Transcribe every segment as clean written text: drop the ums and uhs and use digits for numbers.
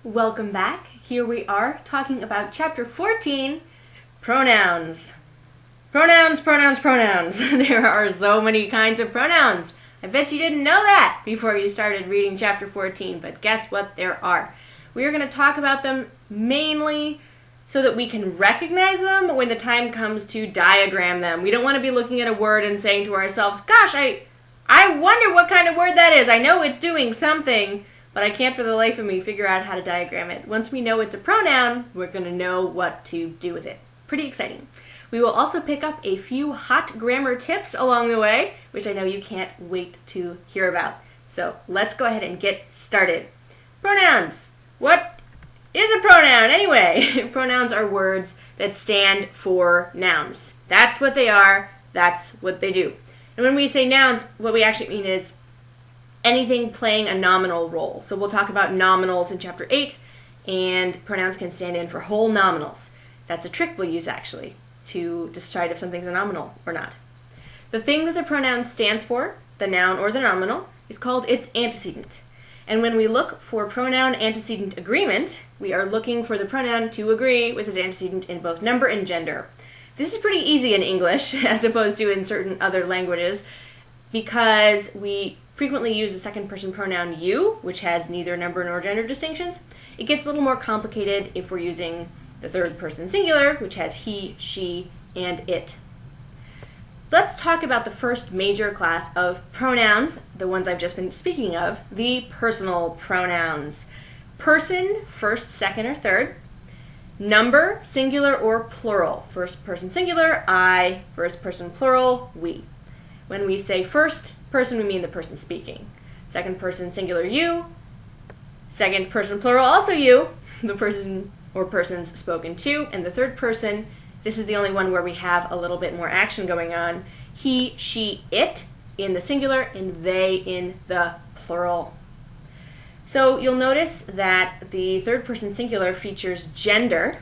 Welcome back. Here we are talking about Chapter 14, Pronouns. Pronouns, pronouns, pronouns. There are so many kinds of pronouns. I bet you didn't know that before you started reading Chapter 14, but guess what? There are. We are going to talk about them mainly so that we can recognize them when the time comes to diagram them. We don't want to be looking at a word and saying to ourselves, gosh, I wonder what kind of word that is. I know it's doing something, but I can't for the life of me figure out how to diagram it. Once we know it's a pronoun, we're going to know what to do with it. Pretty exciting. We will also pick up a few hot grammar tips along the way, which I know you can't wait to hear about. So let's go ahead and get started. Pronouns. What is a pronoun anyway? Pronouns are words that stand for nouns. That's what they are. That's what they do. And when we say nouns, what we actually mean is anything playing a nominal role. So we'll talk about nominals in Chapter 8, and pronouns can stand in for whole nominals. That's a trick we'll use actually to decide if something's a nominal or not. The thing that the pronoun stands for, the noun or the nominal, is called its antecedent. And when we look for pronoun-antecedent agreement, we are looking for the pronoun to agree with its antecedent in both number and gender. This is pretty easy in English, as opposed to in certain other languages, because we frequently use the second person pronoun you, which has neither number nor gender distinctions. It gets a little more complicated if we're using the third person singular, which has he, she, and it. Let's talk about the first major class of pronouns, the ones I've just been speaking of, the personal pronouns. Person, first, second, or third. Number, singular or plural. First person singular, I. First person plural, we. When we say first person, we mean the person speaking. Second person singular, you. Second person plural, also you, the person or persons spoken to. And the third person, this is the only one where we have a little bit more action going on. He, she, it in the singular, and they in the plural. So you'll notice that the third person singular features gender.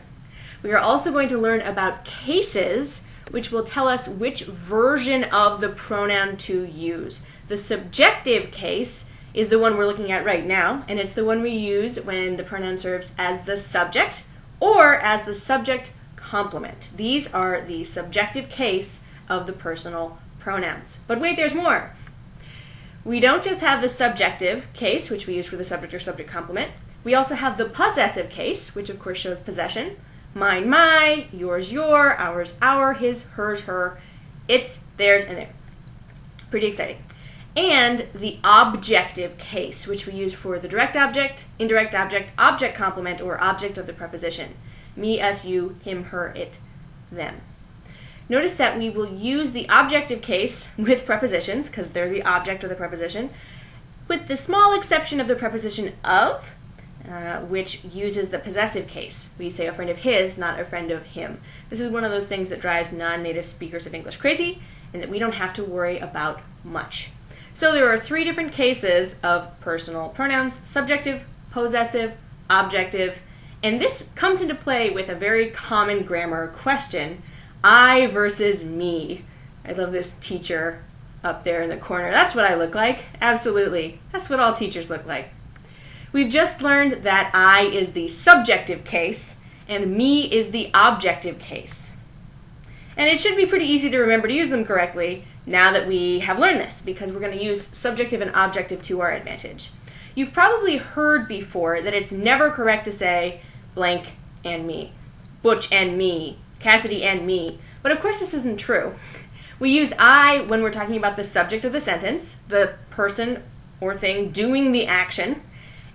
We are also going to learn about cases, which will tell us which version of the pronoun to use. The subjective case is the one we're looking at right now, and it's the one we use when the pronoun serves as the subject or as the subject complement. These are the subjective case of the personal pronouns. But wait, there's more. We don't just have the subjective case, which we use for the subject or subject complement. We also have the possessive case, which of course shows possession. Mine, my, yours, your, ours, our, his, hers, her, its, theirs, and their. Pretty exciting. And the objective case, which we use for the direct object, indirect object, object complement, or object of the preposition. Me, us, you, him, her, it, them. Notice that we will use the objective case with prepositions, because they're the object of the preposition, with the small exception of the preposition of, which uses the possessive case. We say a friend of his, not a friend of him. This is one of those things that drives non-native speakers of English crazy, and that we don't have to worry about much. So there are three different cases of personal pronouns: subjective, possessive, objective, and this comes into play with a very common grammar question: I versus me. I love this teacher up there in the corner. That's what I look like. Absolutely. That's what all teachers look like. We've just learned that I is the subjective case and me is the objective case. And it should be pretty easy to remember to use them correctly now that we have learned this, because we're going to use subjective and objective to our advantage. You've probably heard before that it's never correct to say blank and me, Butch and me, Cassidy and me. But of course this isn't true. We use I when we're talking about the subject of the sentence, the person or thing doing the action,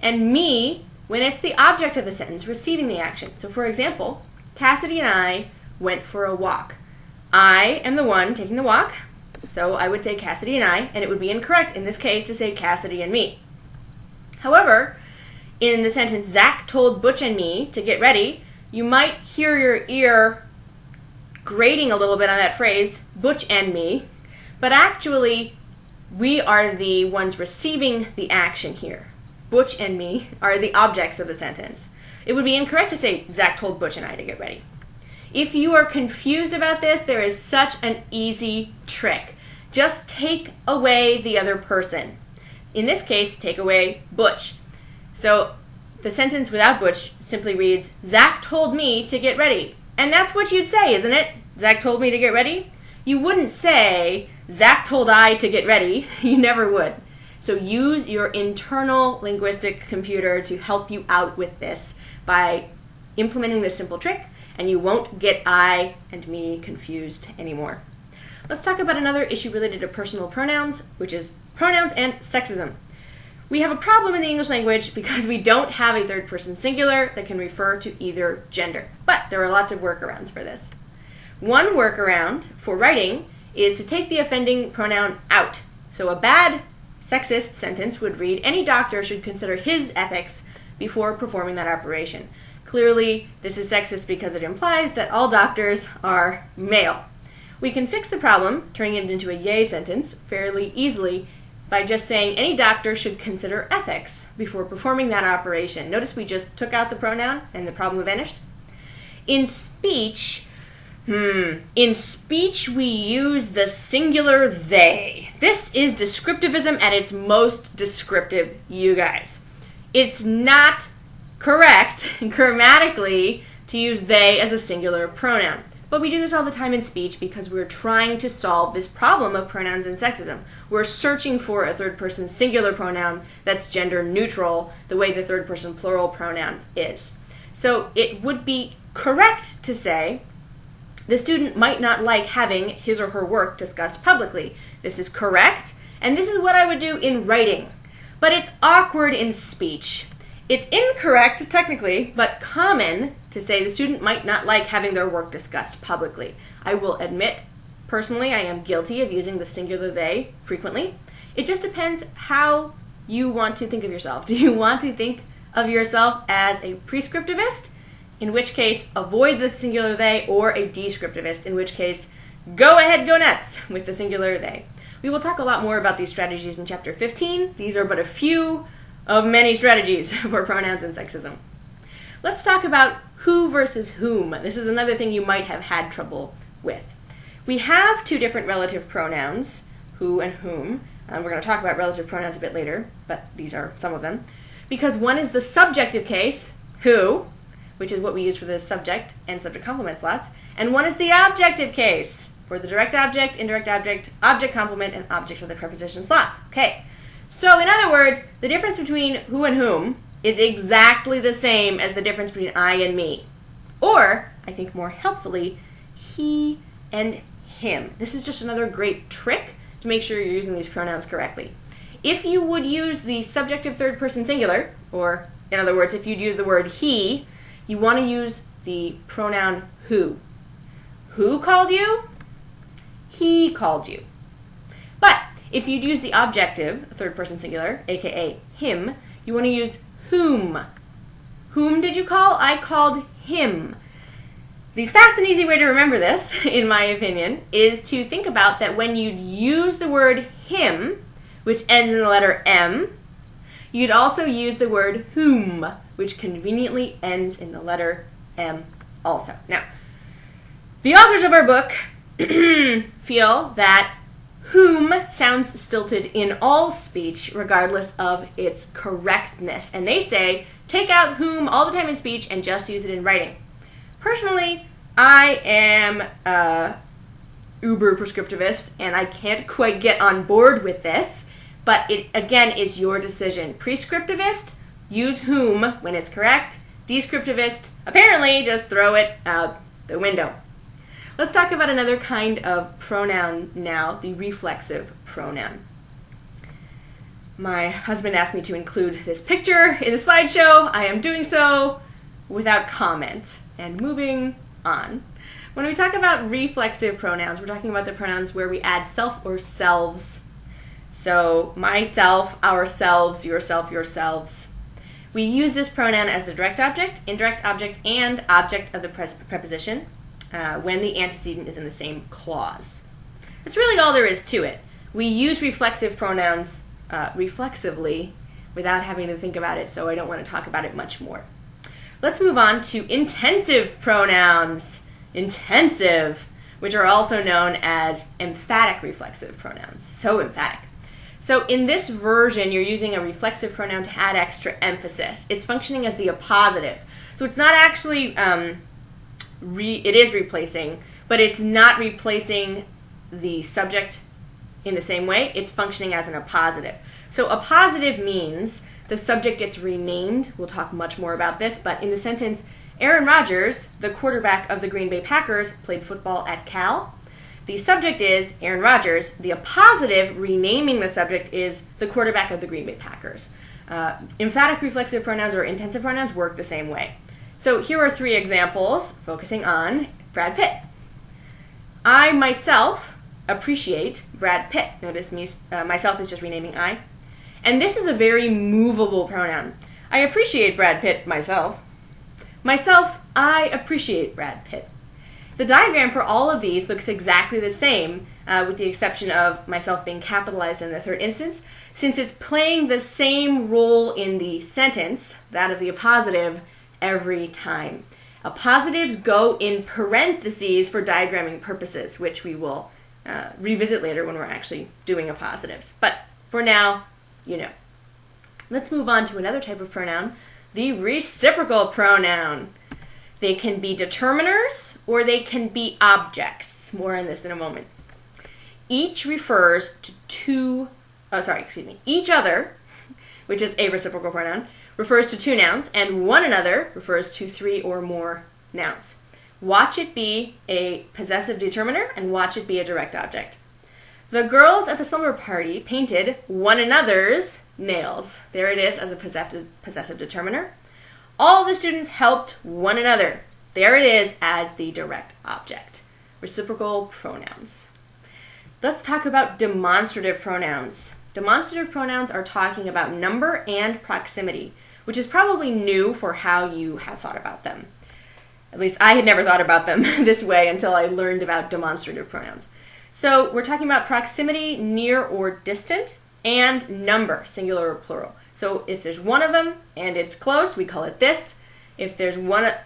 and me when it's the object of the sentence receiving the action. So for example, Cassidy and I went for a walk. I am the one taking the walk, so I would say Cassidy and I, and it would be incorrect in this case to say Cassidy and me. However, in the sentence Zach told Butch and me to get ready, you might hear your ear grating a little bit on that phrase, Butch and me, but actually we are the ones receiving the action here. Butch and me are the objects of the sentence. It would be incorrect to say Zach told Butch and I to get ready. If you are confused about this, there is such an easy trick. Just take away the other person. In this case, take away Butch. So the sentence without Butch simply reads, Zach told me to get ready. And that's what you'd say, isn't it? Zach told me to get ready? You wouldn't say, Zach told I to get ready. You never would. So use your internal linguistic computer to help you out with this by implementing this simple trick, and you won't get I and me confused anymore. Let's talk about another issue related to personal pronouns, which is pronouns and sexism. We have a problem in the English language because we don't have a third person singular that can refer to either gender. But there are lots of workarounds for this. One workaround for writing is to take the offending pronoun out. So a bad sexist sentence would read, any doctor should consider his ethics before performing that operation. Clearly, this is sexist because it implies that all doctors are male. We can fix the problem, turning it into a yay sentence, fairly easily by just saying any doctor should consider ethics before performing that operation. Notice we just took out the pronoun and the problem vanished. In speech, we use the singular they. This is descriptivism at its most descriptive, you guys. It's not correct grammatically to use they as a singular pronoun. But we do this all the time in speech because we're trying to solve this problem of pronouns and sexism. We're searching for a third person singular pronoun that's gender neutral, the way the third person plural pronoun is. So it would be correct to say, the student might not like having his or her work discussed publicly. This is correct, and this is what I would do in writing. But it's awkward in speech. It's incorrect, technically, but common to say the student might not like having their work discussed publicly. I will admit, personally, I am guilty of using the singular they frequently. It just depends how you want to think of yourself. Do you want to think of yourself as a prescriptivist, in which case avoid the singular they, or a descriptivist, in which case go ahead, go nuts with the singular they. We will talk a lot more about these strategies in Chapter 15. These are but a few of many strategies for pronouns and sexism. Let's talk about who versus whom. This is another thing you might have had trouble with. We have two different relative pronouns, who and whom. We're going to talk about relative pronouns a bit later, but these are some of them. Because one is the subjective case, who, which is what we use for the subject and subject complement slots, and one is the objective case for the direct object, indirect object, object complement, and object of the preposition slots. Okay. So, in other words, the difference between who and whom is exactly the same as the difference between I and me. Or, I think more helpfully, he and him. This is just another great trick to make sure you're using these pronouns correctly. If you would use the subjective third person singular, or in other words, if you'd use the word he, you want to use the pronoun who. Who called you? He called you. But if you'd use the objective, third person singular, aka him, you want to use whom. Whom did you call? I called him. The fast and easy way to remember this, in my opinion, is to think about that when you'd use the word him, which ends in the letter M, you'd also use the word whom, which conveniently ends in the letter M also. Now, the authors of our book feel that whom sounds stilted in all speech, regardless of its correctness. And they say, take out whom all the time in speech and just use it in writing. Personally, I am uber prescriptivist, and I can't quite get on board with this, but it, again, is your decision. Prescriptivist, use whom when it's correct. Descriptivist, apparently, just throw it out the window. Let's talk about another kind of pronoun now, the reflexive pronoun. My husband asked me to include this picture in the slideshow. I am doing so without comment. And moving on. When we talk about reflexive pronouns, we're talking about the pronouns where we add self or selves. So, myself, ourselves, yourself, yourselves. We use this pronoun as the direct object, indirect object, and object of the preposition when the antecedent is in the same clause. That's really all there is to it. We use reflexive pronouns reflexively without having to think about it, so I don't want to talk about it much more. Let's move on to intensive pronouns. Intensive, which are also known as emphatic reflexive pronouns. So emphatic. So in this version, you're using a reflexive pronoun to add extra emphasis. It's functioning as the appositive. So it's not actually, it is replacing, but it's not replacing the subject in the same way. It's functioning as an appositive. So appositive means the subject gets renamed. We'll talk much more about this, but in the sentence, Aaron Rodgers, the quarterback of the Green Bay Packers, played football at Cal. The subject is Aaron Rodgers. The appositive, renaming the subject, is the quarterback of the Green Bay Packers. Emphatic reflexive pronouns or intensive pronouns work the same way. So here are 3 examples focusing on Brad Pitt. I myself appreciate Brad Pitt. Notice myself is just renaming I. And this is a very movable pronoun. I appreciate Brad Pitt myself. Myself, I appreciate Brad Pitt. The diagram for all of these looks exactly the same, with the exception of myself being capitalized in the third instance, since it's playing the same role in the sentence, that of the appositive, every time. Appositives go in parentheses for diagramming purposes, which we will revisit later when we're actually doing appositives. But for now, you know. Let's move on to another type of pronoun, the reciprocal pronoun. They can be determiners or they can be objects. More on this in a moment. Each refers to each other, which is a reciprocal pronoun, refers to 2 nouns, and one another refers to 3 or more nouns. Watch it be a possessive determiner and watch it be a direct object. The girls at the slumber party painted one another's nails. There it is as a possessive determiner. All the students helped one another. There it is as the direct object. Reciprocal pronouns. Let's talk about demonstrative pronouns. Demonstrative pronouns are talking about number and proximity, which is probably new for how you have thought about them. At least I had never thought about them this way until I learned about demonstrative pronouns. So we're talking about proximity, near or distant, and number, singular or plural. So if there's one of them and it's close, we call it this. If there's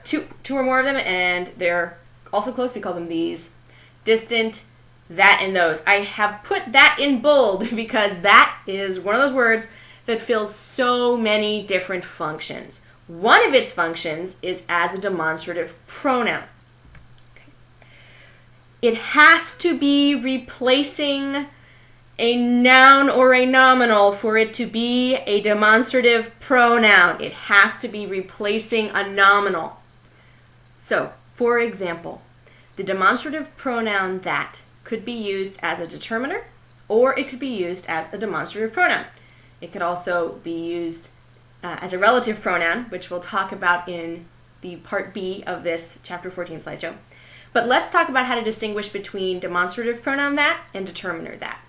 two or more of them and they're also close, we call them these. Distant, that, and those. I have put that in bold because that is one of those words that fills so many different functions. One of its functions is as a demonstrative pronoun. It has to be replacing a noun or a nominal for it to be a demonstrative pronoun. It has to be replacing a nominal. So, for example, the demonstrative pronoun that could be used as a determiner, or it could be used as a demonstrative pronoun. It could also be used as a relative pronoun, which we'll talk about in the part B of this chapter 14 slideshow. But let's talk about how to distinguish between demonstrative pronoun that and determiner that.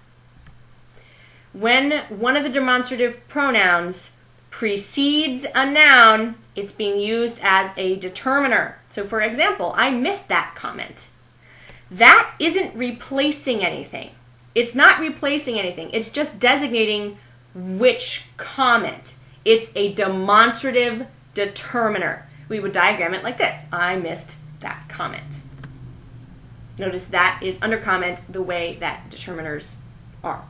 When one of the demonstrative pronouns precedes a noun, it's being used as a determiner. So for example, I missed that comment. That isn't replacing anything. It's not replacing anything. It's just designating which comment. It's a demonstrative determiner. We would diagram it like this. I missed that comment. Notice that is under comment the way that determiners are.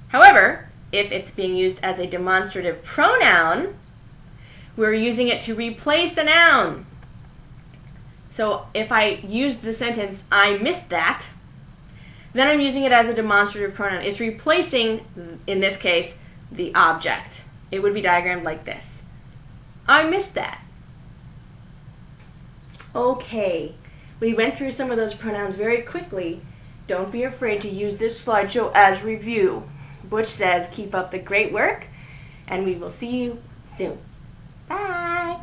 However, if it's being used as a demonstrative pronoun, we're using it to replace a noun. So if I used the sentence, I missed that, then I'm using it as a demonstrative pronoun. It's replacing, in this case, the object. It would be diagrammed like this. I missed that. Okay, we went through some of those pronouns very quickly. Don't be afraid to use this slideshow as review. Butch says keep up the great work, and we will see you soon. Bye!